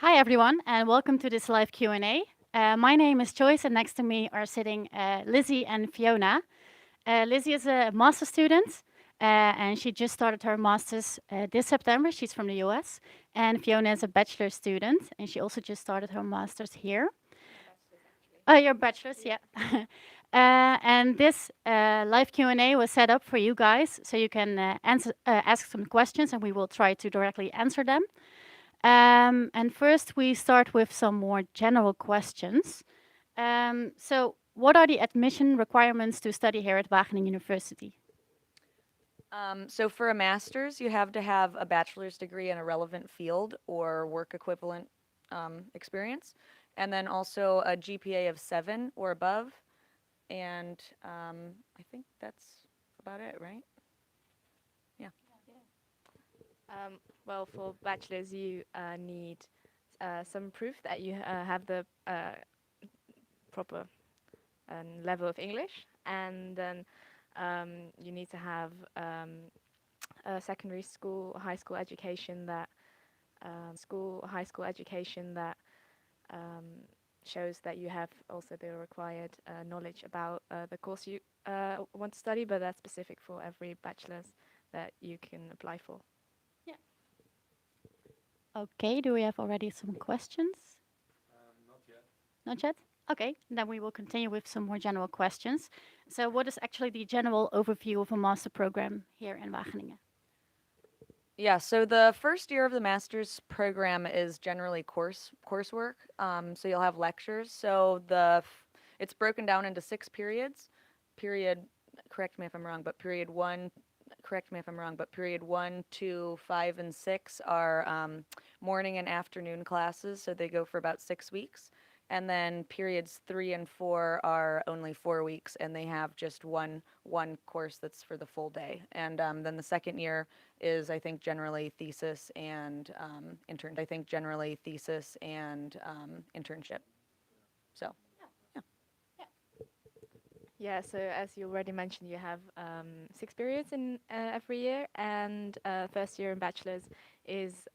Hi everyone, and welcome to this live Q&A. My name is Joyce, and next to me are sitting Lizzie and Fiona. Lizzie is a master student, and she just started her master's this September. She's from the US. And Fiona is a bachelor student, and she also just started her master's here. Oh, your bachelor's, yeah. And this live Q&A was set up for you guys, so you can ask some questions, and we will try to directly answer them. And first, we start with some more general questions. So, what are the admission requirements to study here at Wageningen University? So for a master's, you have to have a bachelor's degree in a relevant field or work equivalent experience, and then also a GPA of 7 or above. And I think that's about it, right? Yeah. Well, for bachelor's, you need some proof that you have the proper level of English, and then you need to have a secondary school, high school education that um, shows that you have also the required knowledge about the course you want to study, but that's specific for every bachelor's that you can apply for. Yeah. Okay, do we have already some questions? Not yet. Not yet? Okay, then we will continue with some more general questions. So, what is actually the general overview of a master program here in Wageningen? Yeah, so the first year of the master's program is generally coursework. So you'll have lectures. So it's broken down into 6 periods. Period, correct me if I'm wrong, but period 1, correct me if I'm wrong, but period 1, 2, 5, and 6 are morning and afternoon classes. So they go for about 6 weeks. And then periods 3 and 4 are only 4 weeks, and they have just one course that's for the full day. And then the second year is, I think, generally thesis and internship. So, yeah. Yeah, so as you already mentioned, you have 6 periods in every year, and first year in bachelor's is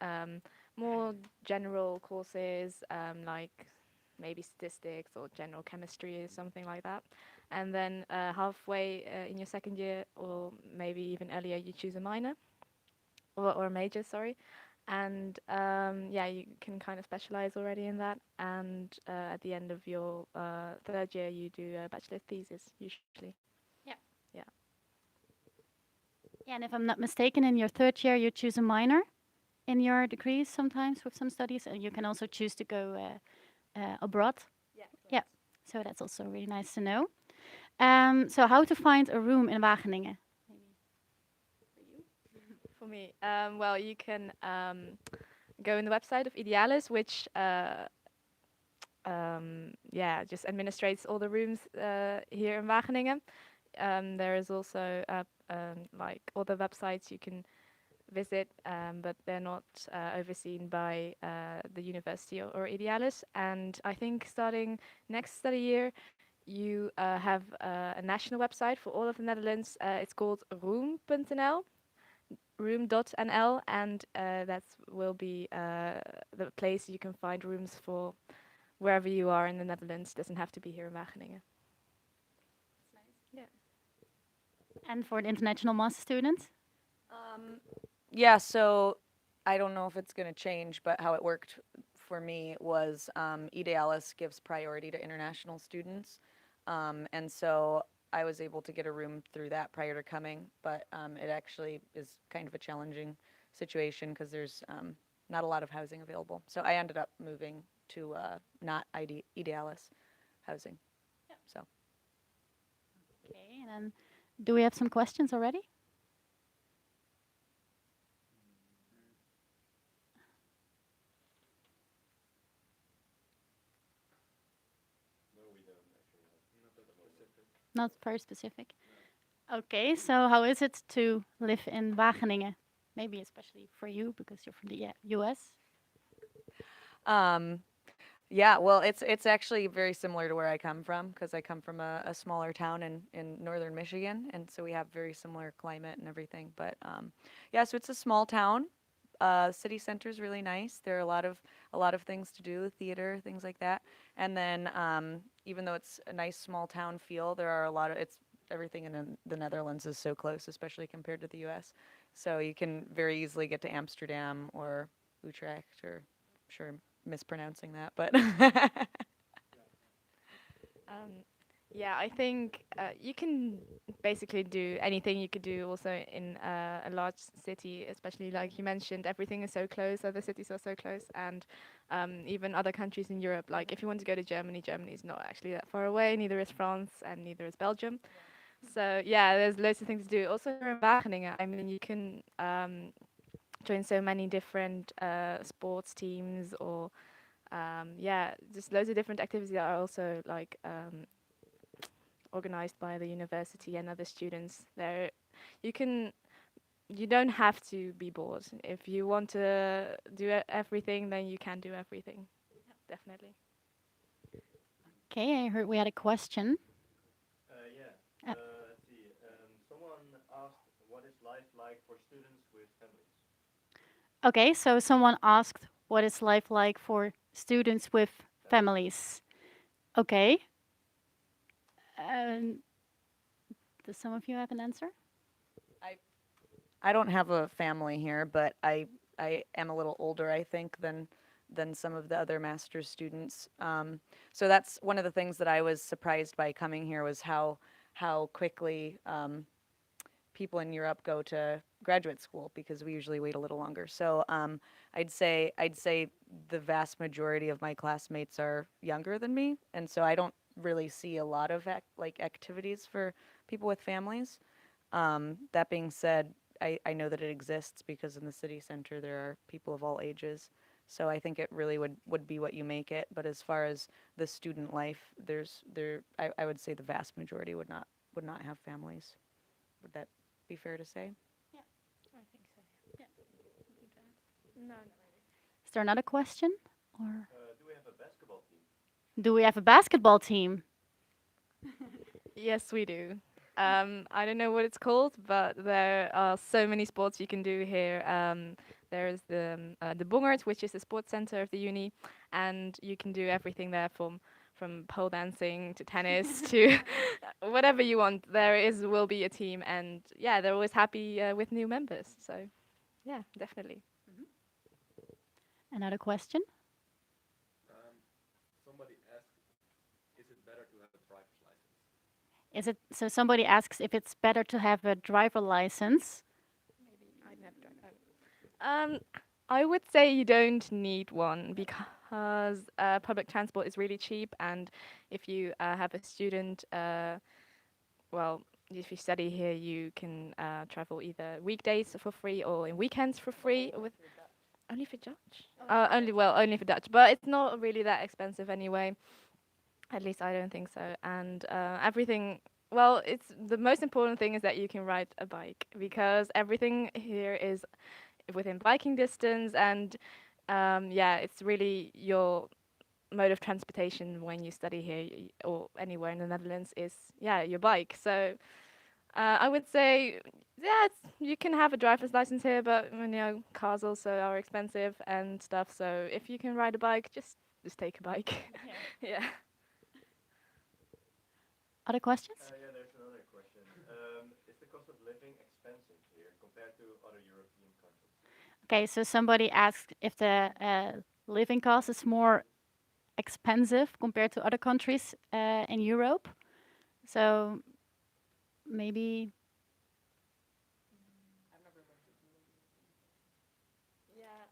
more general courses like maybe statistics or general chemistry or something like that. And then halfway in your second year, or maybe even earlier, you choose a minor or a major, sorry. And yeah, you can kind of specialize already in that. And at the end of your third year, you do a bachelor thesis usually. Yeah. Yeah. Yeah, and if I'm not mistaken, in your third year, you choose a minor in your degrees sometimes with some studies, and you can also choose to go abroad. Yeah, Yeah, correct. so that's also really nice to know. So how to find a room in Wageningen? For me, well, you can go in the website of Idealis, which yeah, just administrates all the rooms here in Wageningen. There is also like other websites you can visit, but they're not overseen by the university or Idealis. And I think starting next study year, you have a national website for all of the Netherlands. It's called room.nl, room.nl, and that will be the place you can find rooms for wherever you are in the Netherlands. Doesn't have to be here in Wageningen. Yeah. And for the international master student? Yeah, so I don't know if it's going to change, but how it worked for me was Idealis gives priority to international students. And so I was able to get a room through that prior to coming, but it actually is kind of a challenging situation because there's not a lot of housing available. So I ended up moving to not Idealis housing. So. Okay, and then do we have some questions already? No, we don't actually. Not that specific. Not very specific. Okay, so how is it to live in Wageningen? Maybe especially for you because you're from the US. Um, Yeah, well, it's actually very similar to where I come from because I come from a smaller town in northern Michigan, and so we have very similar climate and everything. But yeah, so it's a small town. city center is really nice. There are a lot of things to do, theater, things like that. And then even though it's a nice small town feel, there are a lot of it's everything in the Netherlands is so close, especially compared to the U.S. So you can very easily get to Amsterdam or Utrecht, or I'm sure I'm mispronouncing that, but Um, yeah, I think you can basically do anything you could do also in a large city, especially like you mentioned, everything is so close, other cities are so close, and even other countries in Europe. Like if you want to go to Germany, Germany is not actually that far away, neither is France and neither is Belgium. So yeah, there's loads of things to do. Also here in Wageningen, I mean, you can join so many different sports teams or yeah, just loads of different activities that are also like organized by the university and other students. There, you can, you don't have to be bored. If you want to do everything, then you can do everything. Definitely. Okay, I heard we had a question. Yeah. Uh, Let's see. Someone asked, what is life like for students with families? Okay, so someone asked what is life like for students with families. Okay. Um, does some of you have an answer? I don't have a family here, but I am a little older, I think, than some of the other master's students. So that's one of the things that I was surprised by coming here was how quickly people in Europe go to graduate school, because we usually wait a little longer. So I'd say the vast majority of my classmates are younger than me, and so I don't really see a lot of activities for people with families. That being said, I know that it exists because in the city center there are people of all ages. So I think it really would be what you make it. But as far as the student life, I would say the vast majority would not have families. Would that be fair to say? I think so. Yeah. No. Is there another question? Or Do we have a basketball team? do we have a basketball team? Yes, we do. I don't know what it's called, but there are so many sports you can do here. There's the Bongert, which is the sports center of the uni, and you can do everything there from pole dancing to tennis to whatever you want. There is will be a team, and yeah, they're always happy with new members. So yeah, definitely. Another question? Somebody asked, is it better to have a driver's license? Is it so? Somebody asks if it's better to have a driver license. I'd never done that. I would say you don't need one because public transport is really cheap, and if you have a student, well, if you study here, you can travel either weekdays for free or in weekends for free. With only for Dutch? Only for Dutch, but it's not really that expensive anyway. At least I don't think so. And everything, well, it's the most important thing is that you can ride a bike because everything here is within biking distance, and yeah, it's really your mode of transportation when you study here or anywhere in the Netherlands is yeah your bike. So I would say yeah, you can have a driver's license here, but you know cars also are expensive and stuff. So if you can ride a bike, just take a bike. Yeah. Other questions? Yeah, there's another question. Is the cost of living expensive here compared to other European countries? Okay, so somebody asked if the living cost is more expensive compared to other countries in Europe. So maybe Yeah.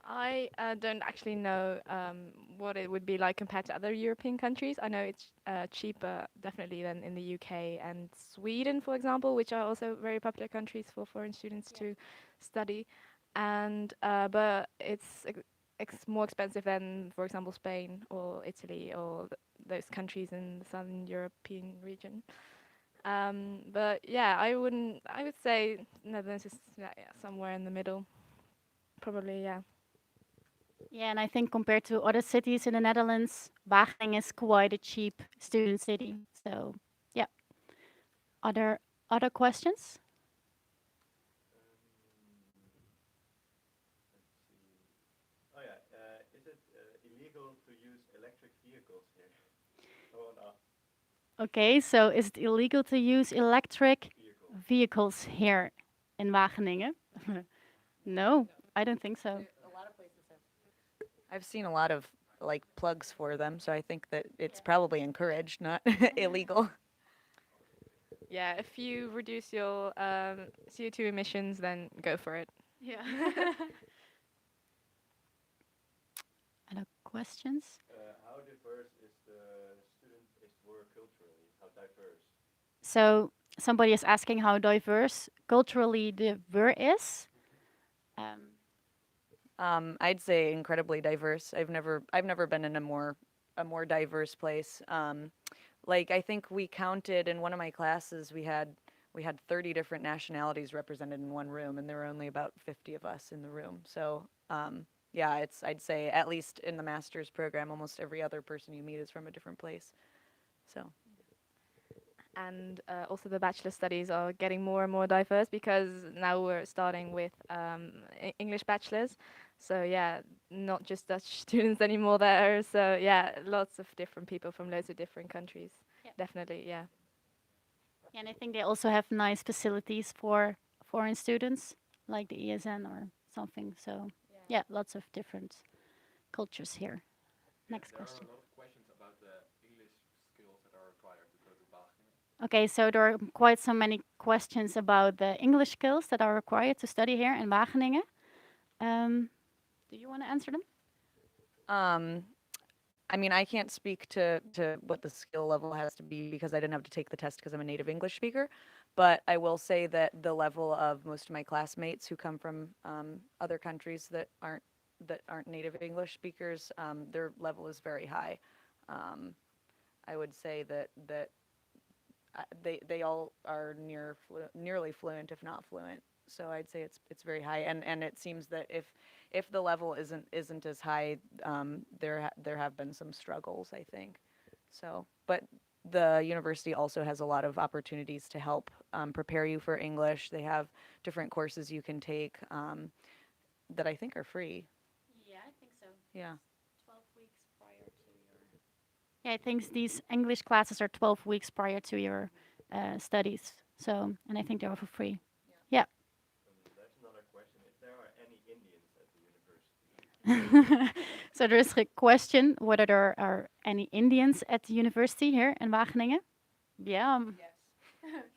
I don't actually know what it would be like compared to other European countries. I know it's cheaper, definitely, than in the UK and Sweden, for example, which are also very popular countries for foreign students to study. And but it's more expensive than, for example, Spain or Italy or those countries in the southern European region. But yeah, I wouldn't. I would say Netherlands is yeah, somewhere in the middle, probably. Yeah. yeah, and I think compared to other cities in the Netherlands, Wageningen is quite a cheap student city. So yeah. Other questions? illegal to use electric vehicles here? Oh, no. Okay, so is it illegal to use electric Vehicle. vehicles here in Wageningen? No, I don't think so. A lot of places have. I've seen a lot of like plugs for them, so I think that it's probably encouraged, not illegal. Yeah, if you reduce your CO2 emissions, then go for it. Yeah. Other questions? How diverse is the student is work culturally? How diverse? So somebody is asking how diverse culturally the WUR is. I'd say incredibly diverse. I've never been in a more diverse place. Like I think we counted in one of my classes we had 30 different nationalities represented in one room, and there were only about 50 of us in the room. So yeah, I'd say at least in the master's program, almost every other person you meet is from a different place. So. And also the bachelor studies are getting more and more diverse because now we're starting with English bachelors. So yeah, not just Dutch students anymore there. So yeah, lots of different people from loads of different countries. Yeah. Definitely, yeah. And I think they also have nice facilities for foreign students, like the ESN or something. So yeah, lots of different cultures here. Next There question. are a lot of questions about the English skills that are required to go to Wageningen. Okay, so there are quite so many questions about the English skills that are required to study here in Wageningen. Do you want to answer them? I mean, I can't speak to what the skill level has to be because I didn't have to take the test because I'm a native English speaker. But I will say that the level of most of my classmates who come from other countries that aren't native English speakers, their level is very high. I would say that they all are nearly fluent, if not fluent. So I'd say it's very high, and it seems that if the level isn't as high, there have been some struggles, I think. So, but the university also has a lot of opportunities to help prepare you for English. They have different courses you can take that I think are free. Yeah, I think so. Yeah. 12 weeks prior to your. Yeah, I think these English classes are 12 weeks prior to your studies. So, and I think they're for free. Yeah. There's another question. If there are any Indians at the university? So there is a question whether there are any Indians at the university here in Wageningen. Yeah.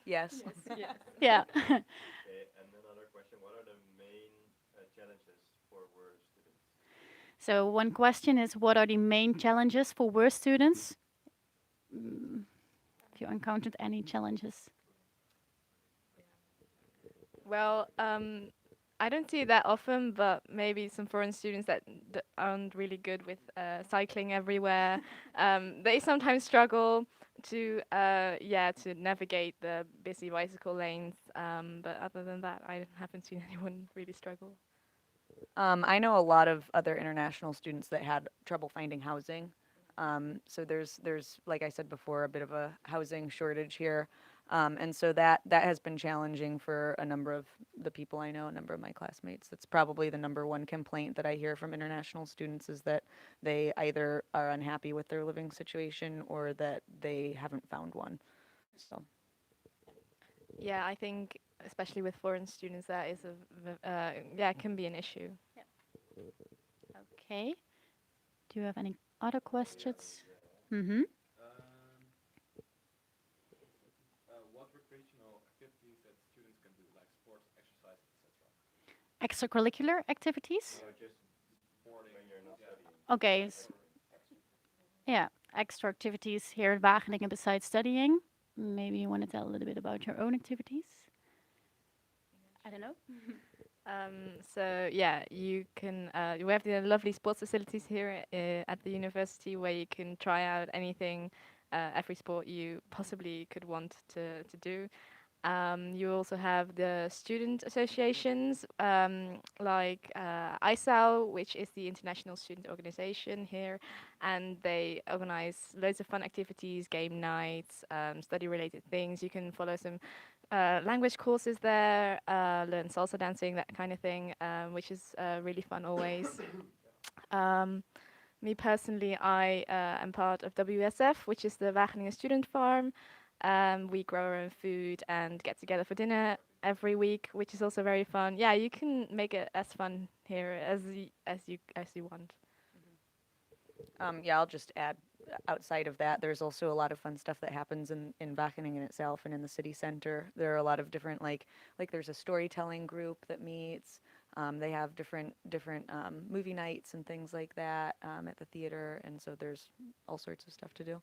Yes. Yeah. Okay, and another question. What are the main challenges for WUR students? So one question is, what are the main challenges for WUR students? If you encountered any challenges? Well, I don't see it that often, but maybe some foreign students that aren't really good with cycling everywhere, they sometimes struggle to to navigate the busy bicycle lanes. But other than that, I haven't seen anyone really struggle. I know a lot of other international students that had trouble finding housing. So there's like I said before, a bit of a housing shortage here, and so that has been challenging for a number of the people I know, a number of my classmates. That's probably the number one complaint that I hear from international students is that they either are unhappy with their living situation or that they haven't found one. So. Yeah, I think especially with foreign students, that is can be an issue. Okay. Do you have any other questions? Mm-hmm. What recreational activities that students can do, like sports, exercise, etc.? Extracurricular activities? No, just sporting when you're not studying. Okay. Yeah, extra activities here at Wageningen besides studying. Maybe you want to tell a little bit about your own activities? I don't know. So yeah, you can. We have the lovely sports facilities here at the university where you can try out anything, every sport you possibly could want to do. You also have the student associations, like ISAO, which is the International Student Organization here, and they organize loads of fun activities, game nights, study-related things. You can follow some language courses there, learn salsa dancing, that kind of thing, which is really fun always. Um, Me personally, I am part of WSF, which is the Wageningen Student Farm. We grow our own food and get together for dinner every week, which is also very fun. Yeah, you can make it as fun here as you want. Yeah, I'll just add, outside of that, there's also a lot of fun stuff that happens in Wageningen itself and in the city center. There are a lot of different, like there's a storytelling group that meets. They have different movie nights and things like that at the theater, and so there's all sorts of stuff to do.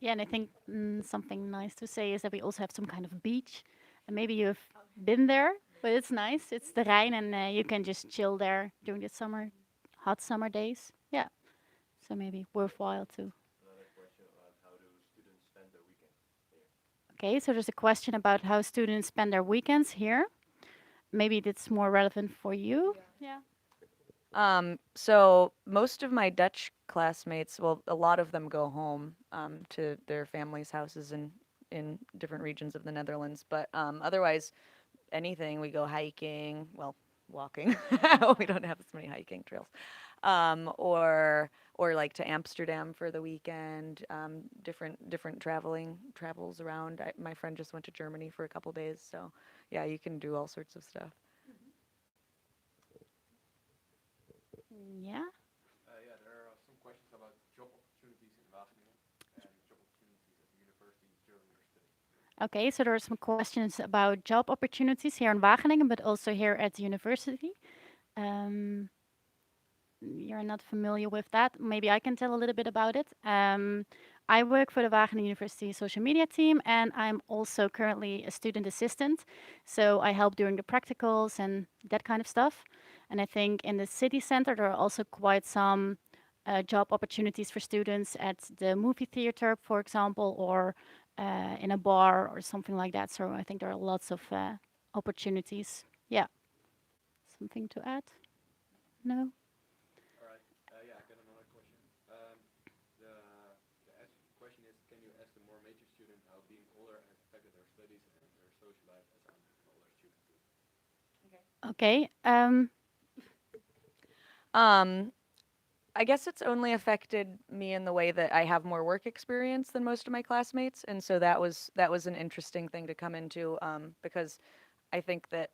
Yeah, and I think something nice to say is that we also have some kind of beach. And maybe you've been there, but it's nice. It's the Rhine, and you can just chill there during the summer, hot summer days. Yeah, so maybe worthwhile too. Another question about how do students spend their weekend here? Okay, so there's a question about how students spend their weekends here. Maybe that's more relevant for you. Yeah. So most of my Dutch classmates, well, a lot of them go home to their families' houses in different regions of the Netherlands. But otherwise, anything, we go hiking, well, walking. We don't have as many hiking trails. Or like to Amsterdam for the weekend. Different travels around. My friend just went to Germany for a couple days, so yeah, you can do all sorts of stuff. Yeah. Yeah, there are some questions about job opportunities in Wageningen and job opportunities at the university during your study. Okay, so there are some questions about job opportunities here in Wageningen, but also here at the university. Um, you're not familiar with that. Maybe I can tell a little bit about it. I work for the Wageningen University social media team, and I'm also currently a student assistant. So I help during the practicals and that kind of stuff. And I think in the city center, there are also quite some job opportunities for students at the movie theater, for example, or in a bar or something like that. So I think there are lots of opportunities. Yeah. Something to add? No? All right. Yeah, I got another question. The question is, can you ask the more mature student how being older has affected their studies and their social life as an older student too? Okay. Um, I guess it's only affected me in the way that I have more work experience than most of my classmates, and so that was an interesting thing to come into because I think that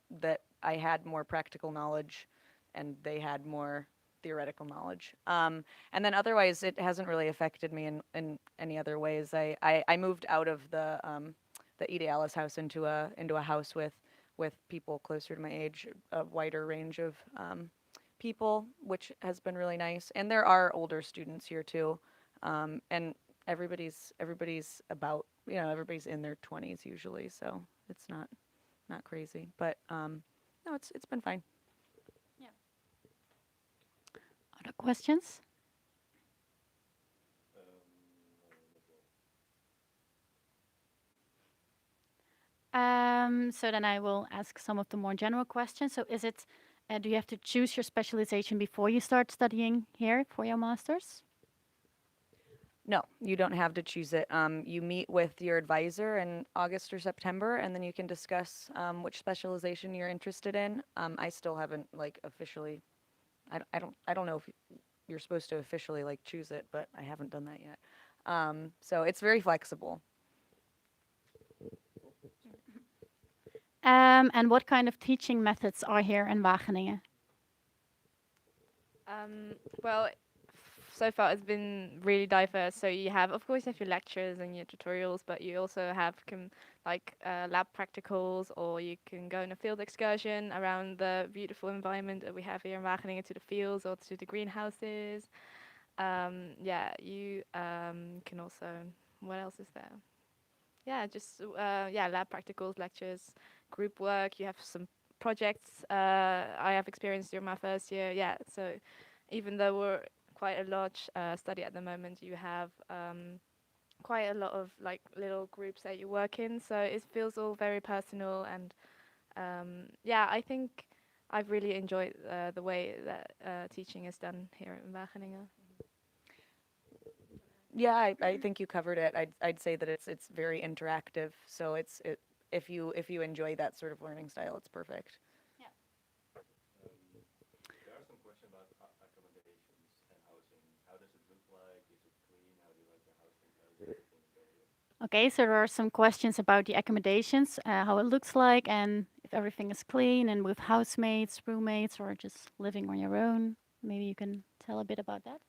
I had more practical knowledge, and they had more theoretical knowledge. And then otherwise, it hasn't really affected me in any other ways. I moved out of the Idealis house into a house with people closer to my age, a wider range of people, which has been really nice. And there are older students here too, and everybody's about, everybody's in their 20s usually, so it's not crazy. But no, it's been fine. Other questions? So then I will ask some of the more general questions. So is it, do you have to choose your specialization before you start studying here for your master's? No, you don't have to choose it. You meet with your advisor in August or September, and then you can discuss which specialization you're interested in. I still haven't like officially. I don't know if you're supposed to officially like choose it, but I haven't done that yet. So it's very flexible. And what kind of teaching methods are here in Wageningen? Well, so far it's been really diverse. So you have, of course, you have your lectures and your tutorials, but you also have lab practicals, or you can go on a field excursion around the beautiful environment that we have here in Wageningen, to the fields or to the greenhouses. Yeah, you can also. What else is there? Yeah, just lab practicals, lectures, group work. You have some projects. I have experienced during my first year. Yeah, so even though we're quite a large study at the moment, you have quite a lot of like little groups that you work in. So it feels all very personal, and yeah, I think I've really enjoyed the way that teaching is done here in Wageningen. Yeah, I think you covered it. I'd say that it's very interactive. So if you enjoy that sort of learning style, it's perfect. There are some question about accommodations and housing. How does it look like? Is it clean? How do you like the housing? How does everything go here? Okay, so there are some questions about the accommodations, how it looks like, and if everything is clean and with housemates, roommates, or just living on your own. Maybe you can tell a bit about that.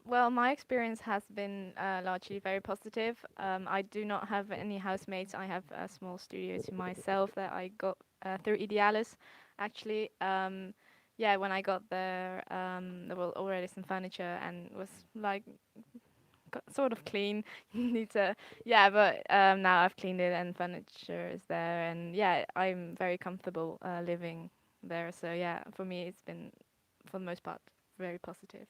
Well, my experience has been largely very positive. I do not have any housemates. I have a small studio to myself that I got through Idealis. Actually, yeah, when I got there, there were already some furniture and was like sort of clean. You need to, yeah, but now I've cleaned it and furniture is there, and yeah, I'm very comfortable living there. So yeah, for me, it's been for the most part very positive.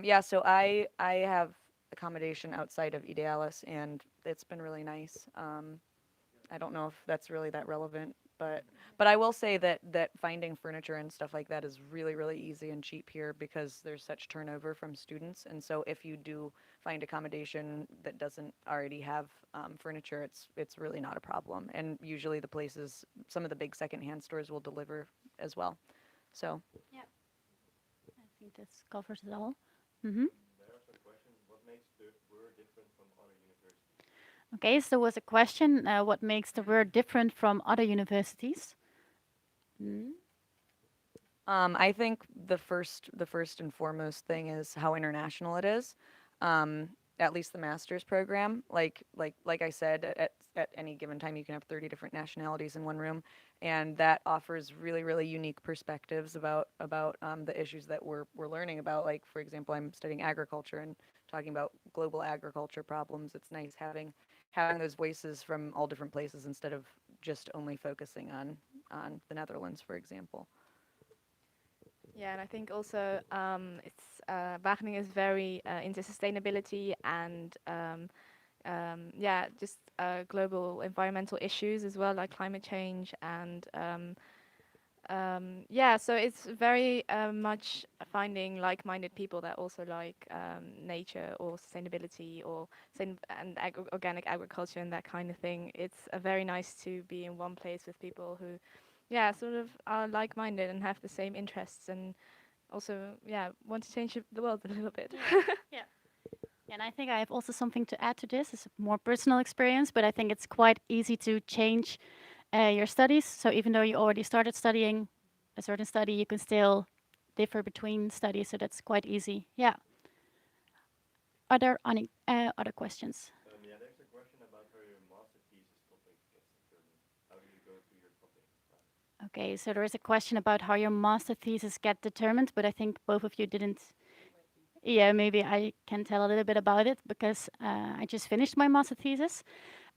Yeah, so I have accommodation outside of Idealis, and it's been really nice. I don't know if that's really that relevant, but I will say that finding furniture and stuff like that is really easy and cheap here because there's such turnover from students. And so if you do find accommodation that doesn't already have furniture, it's really not a problem. And usually the places, some of the big secondhand stores will deliver as well. So I think this covers it all. Mm-hmm. There are some questions. What makes the WUR different from other universities? Okay, so there was a question, what makes the WURt different from other universities? Mm. I think the first and foremost thing is how international it is. At least the master's program, like I said, at any given time you can have 30 different nationalities in one room, and that offers really unique perspectives about the issues that we're learning about. Like for example, I'm studying agriculture and talking about global agriculture problems. It's nice having those voices from all different places instead of just only focusing on the Netherlands, for example. Yeah, and I think also it's Wageningen is very into sustainability and yeah, just global environmental issues as well, like climate change and yeah, so it's very much finding like-minded people that also like nature or sustainability or and organic agriculture and that kind of thing. It's very nice to be in one place with people who, yeah, sort of are like-minded and have the same interests and also, yeah, want to change the world a little bit. Yeah. And I think I have also something to add to this. It's a more personal experience, but I think it's quite easy to change your studies. So even though you already started studying a certain study, you can still differ between studies. So that's quite easy. Yeah. Are there any other questions? Yeah, there's a question about how your master thesis topic gets determined. How do you go through your topic? Okay, so there is a question about how your master thesis get determined, but I think both of you didn't. Yeah, maybe I can tell a little bit about it because I just finished my master thesis.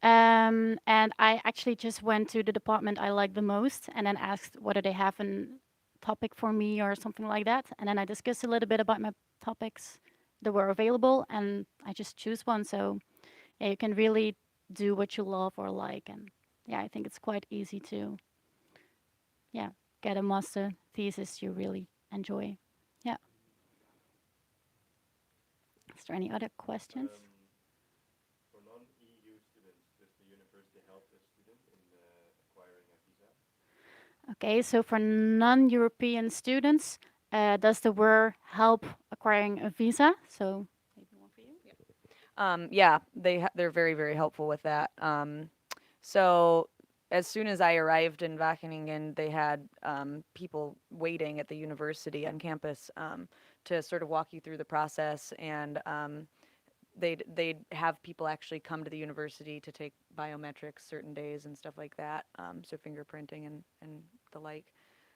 And I actually just went to the department I like the most and then asked whether they have a topic for me or something like that. And then I discussed a little bit about my topics that were available and I just choose one. So yeah, you can really do what you love or like. And yeah, I think it's quite easy to, yeah, get a master thesis you really enjoy. Yeah. Is there any other questions? For non-EU students, does the university help the student in acquiring a visa? Okay, so for non-European students, does the WUR help acquiring a visa? So maybe one for you. Yeah, they're very helpful with that. So as soon as I arrived in Wageningen, they had people waiting at the university on campus to sort of walk you through the process, and they'd have people actually come to the university to take biometrics certain days and stuff like that, so fingerprinting and the like.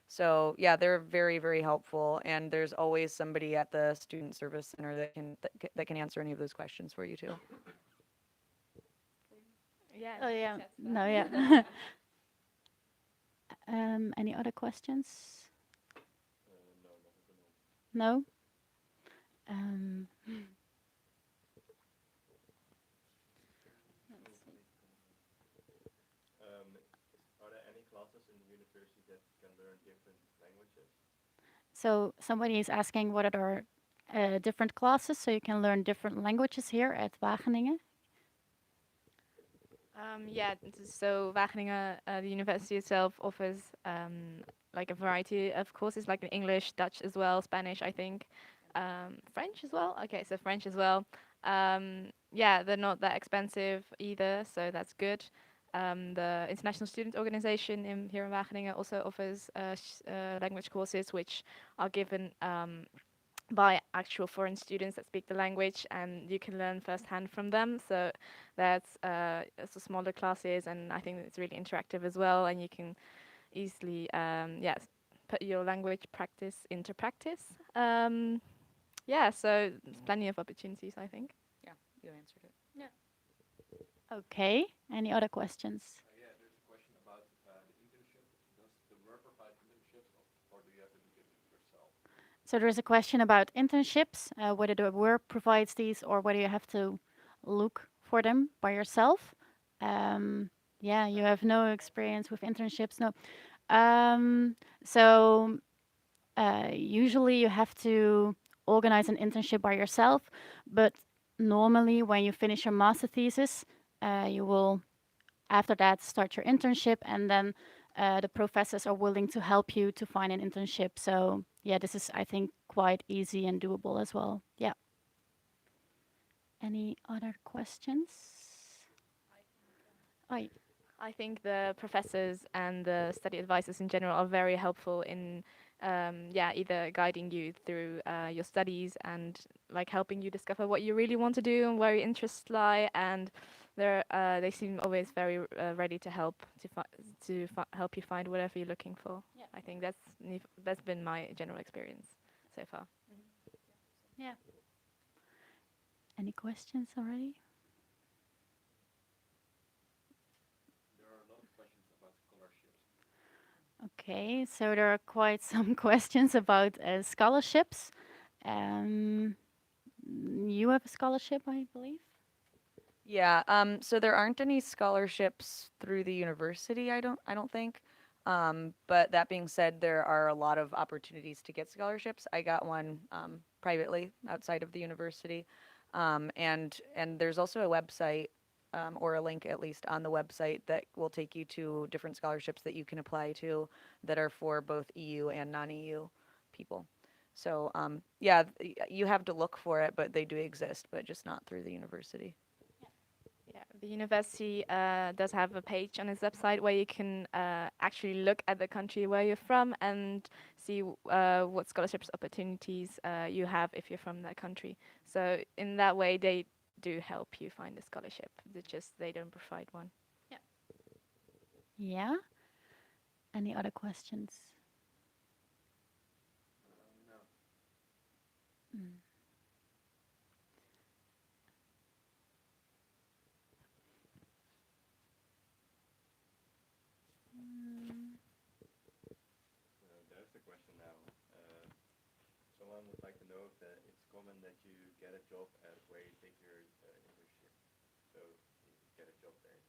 So yeah, they're very helpful, and there's always somebody at the student service center that can answer any of those questions for you too. Yeah. Oh yeah, that's that. no, yeah. Any other questions? No, not at the moment. No. Um, Are there any classes in the university that can learn different languages? so somebody is asking what are different classes, so you can learn different languages here at Wageningen. Yeah, so Wageningen, the university itself offers like a variety of courses, like in English, Dutch as well, Spanish, I think, French as well. Okay, so French as well. Yeah, they're not that expensive either, so that's good. The International Student Organization here in Wageningen also offers language courses, which are given by actual foreign students that speak the language, and you can learn firsthand from them. So that's so smaller classes, and I think it's really interactive as well, and you can easily put your language practice into practice. Yeah, so there's plenty of opportunities, I think. Yeah, you answered it. Okay. Any other questions? Yeah, there's a question about the internship. Does the WURt provide internships, or do you have to do it yourself? So there is a question about internships, whether the work provides these or whether you have to look for them by yourself. Yeah, you have no experience with internships, no. So usually you have to organize an internship by yourself, but normally when you finish your master thesis, you will after that start your internship, and then the professors are willing to help you to find an internship. So yeah, this is I think quite easy and doable as well. Yeah. Any other questions? Oh, I think the professors and the study advisors in general are very helpful in, either guiding you through your studies and like helping you discover what you really want to do and where your interests lie. And they seem always very ready to help help you find whatever you're looking for. Yeah. I think that's been my general experience so far. yeah. Any questions already? There are a lot of questions about scholarships. Okay, so there are quite some questions about scholarships. Um, you have a scholarship, I believe. Yeah, so there aren't any scholarships through the university, I don't think. But that being said, there are a lot of opportunities to get scholarships. I got one privately outside of the university. And there's also a website or a link at least on the website that will take you to different scholarships that you can apply to that are for both EU and non-EU people. So yeah, you have to look for it, but they do exist, but just not through the university. Yeah, the university does have a page on its website where you can actually look at the country where you're from and see what scholarships opportunities you have if you're from that country. So in that way, they do help you find a scholarship. They don't provide one. Yeah. Any other questions? No. Mm. There's the question now. Someone would like to know if it's common that you get a job at where you take your internship. So you get a job there.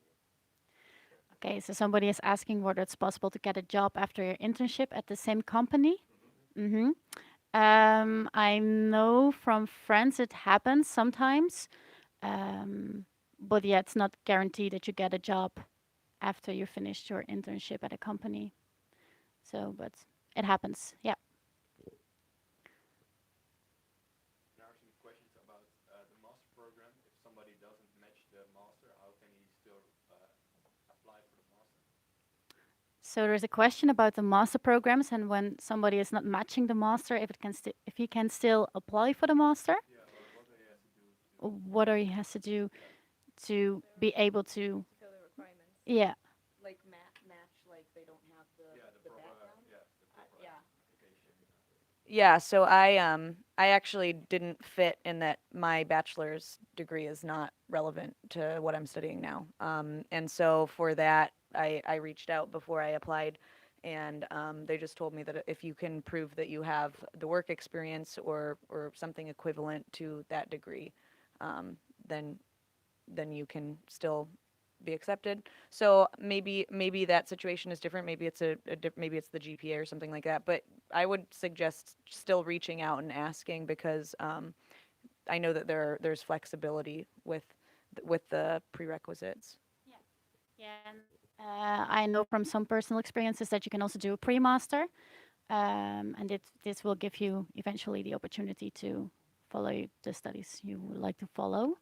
Okay, so somebody is asking whether it's possible to get a job after your internship at the same company. Mm-hmm. I know from friends it happens sometimes, but yeah, it's not guaranteed that you get a job after you finished your internship at a company. So, but it happens. Yeah. There are some questions about the master program. If somebody doesn't match the master, how can he still apply for the master? So there's a question about the master programs and when somebody is not matching the master, if he can still apply for the master, Yeah, or what do you have to do? what he has to do to be able to, Fill the requirements. yeah. Like match, like they don't have the background. Yeah. Application. Yeah, so I actually didn't fit in that my bachelor's degree is not relevant to what I'm studying now. And so for that, I reached out before I applied, and they just told me that if you can prove that you have the work experience or something equivalent to that degree, um, then you can still be accepted. So maybe that situation is different. Maybe it's maybe it's the GPA or something like that. But I would suggest still reaching out and asking because I know that there's flexibility with the prerequisites. Yeah, and I know from some personal experiences that you can also do a pre-master, and this will give you eventually the opportunity to follow the studies you would like to follow.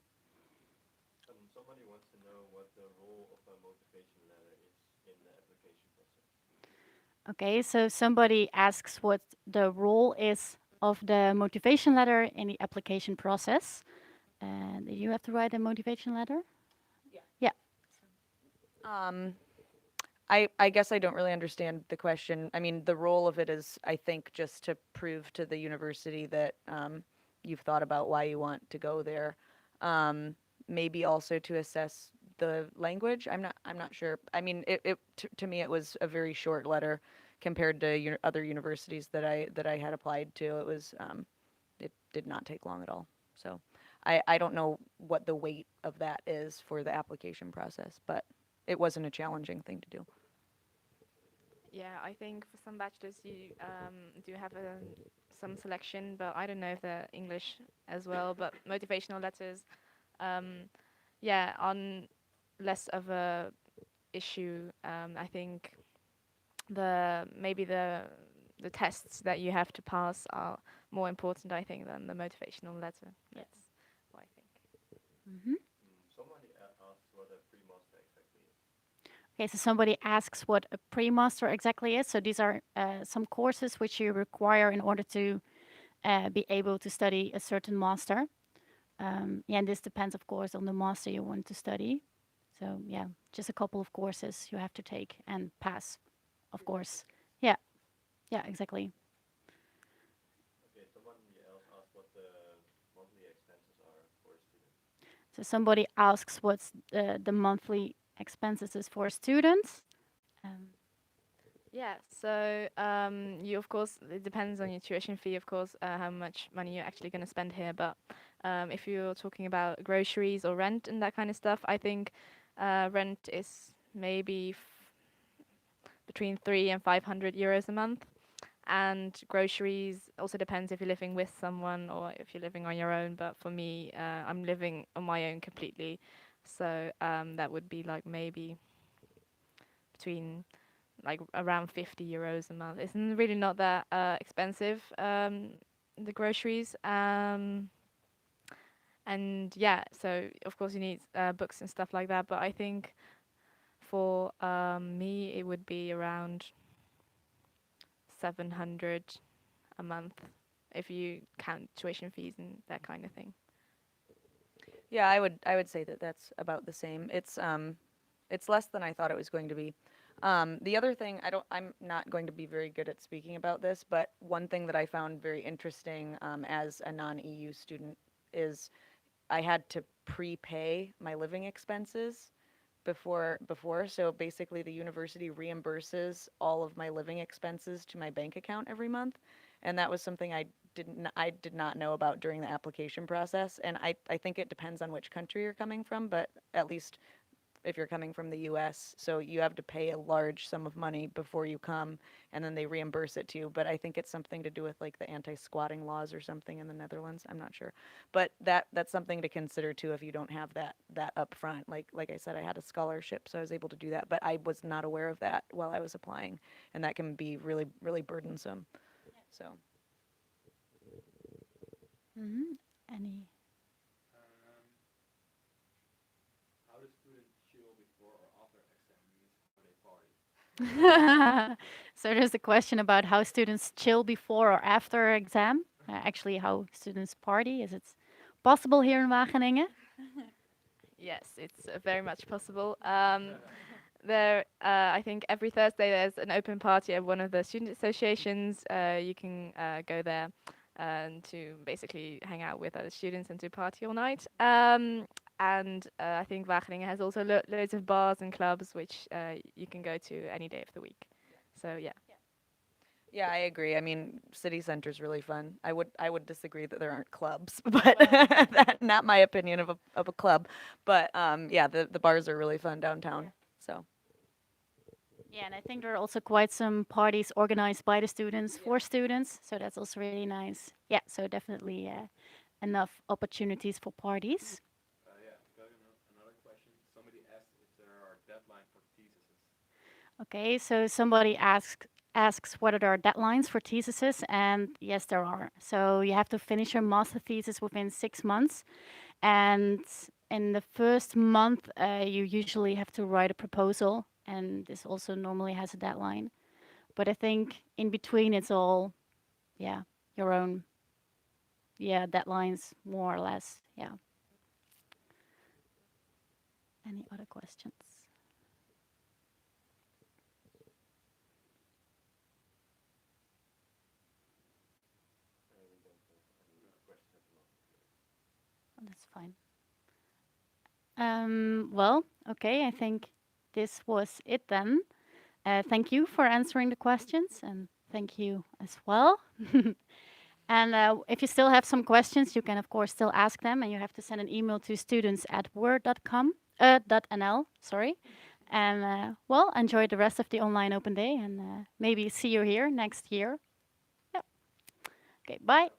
Somebody wants to know what the role of a motivation letter is in the application process. Okay, so somebody asks what the role is of the motivation letter in the application process. And you have to write a motivation letter? Yeah. Yeah. Um, I guess I don't really understand the question. I mean, the role of it is, I think, just to prove to the university that you've thought about why you want to go there. Maybe also to assess the language. I'm not sure. I mean, to me it was a very short letter compared to other universities that I had applied to. It was it did not take long at all. So I don't know what the weight of that is for the application process, but it wasn't a challenging thing to do. Yeah, I think for some bachelors you do have some selection, but I don't know if they're English as well. But motivational letters, um, yeah, on less of a issue. I think maybe the tests that you have to pass are more important, I think, than the motivational letter. Yeah. That's what I think. Hmm. Somebody asked what a pre-master exactly is. Okay, so somebody asks what a pre-master exactly is. So these are some courses which you require in order to be able to study a certain master. Yeah, and this depends, of course, on the master you want to study. So yeah, just a couple of courses you have to take and pass, of course. Yeah, yeah, exactly. Okay, somebody else asked what the monthly expenses are for a student. So somebody asks what's the monthly expenses is for students. Um, Yeah, so you of course it depends on your tuition fee, of course, how much money you're actually going to spend here. But if you're talking about groceries or rent and that kind of stuff, I think rent is maybe between 300 and 500 euros a month, and groceries also depends if you're living with someone or if you're living on your own. But for me, I'm living on my own completely, so that would be like maybe between like around 50 euros a month. It's really not that expensive, the groceries. And yeah, so of course you need books and stuff like that. But I think for me, it would be around 700 a month if you count tuition fees and that kind of thing. Yeah, I would say that that's about the same. It's less than I thought it was going to be. The other thing, I'm not going to be very good at speaking about this, but one thing that I found very interesting as a non-EU student is I had to prepay my living expenses before. So basically, the university reimburses all of my living expenses to my bank account every month, and that was something I did not know about during the application process. And I think it depends on which country you're coming from, but at least if you're coming from the US. So you have to pay a large sum of money before you come, and then they reimburse it to you. But I think it's something to do with like the anti-squatting laws or something in the Netherlands. I'm not sure. But that's something to consider too if you don't have that up front. Like I said, I had a scholarship, so I was able to do that, but I was not aware of that while I was applying, and that can be really, really burdensome. So mhm. Any? Um, how do students chill before or after exam means how they party? So there's a question about how students chill before or after exam. Actually, how students party. Is it possible here in Wageningen? Yes, it's very much possible. I think every Thursday there's an open party at one of the student associations. You can go there to basically hang out with other students and to party all night. And I think Wageningen has also loads of bars and clubs which you can go to any day of the week. So yeah. yeah, I agree. I mean, city center is really fun. I would disagree that there aren't clubs, but that not my opinion of a club. But yeah, the bars are really fun downtown. So Yeah, and I think there are also quite some parties organized by the students for students. So that's also really nice. Yeah, so definitely enough opportunities for parties. Yeah, got another question. Somebody asked if there are deadlines for theses. Okay, so somebody asks whether there are deadlines for theses, and yes, there are. So you have to finish your master thesis within 6 months, and in the first month, you usually have to write a proposal, and this also normally has a deadline. But I think in between, it's all, yeah, your own, yeah, deadlines, more or less. Yeah. Any other questions? Oh, that's fine. Well, okay, I think this was it then. Thank you for answering the questions, and thank you as well. And if you still have some questions, you can of course still ask them, and you have to send an email to students@wur.com, .nl, sorry. And well, enjoy the rest of the online open day, and maybe see you here next year. Yeah. Okay, bye.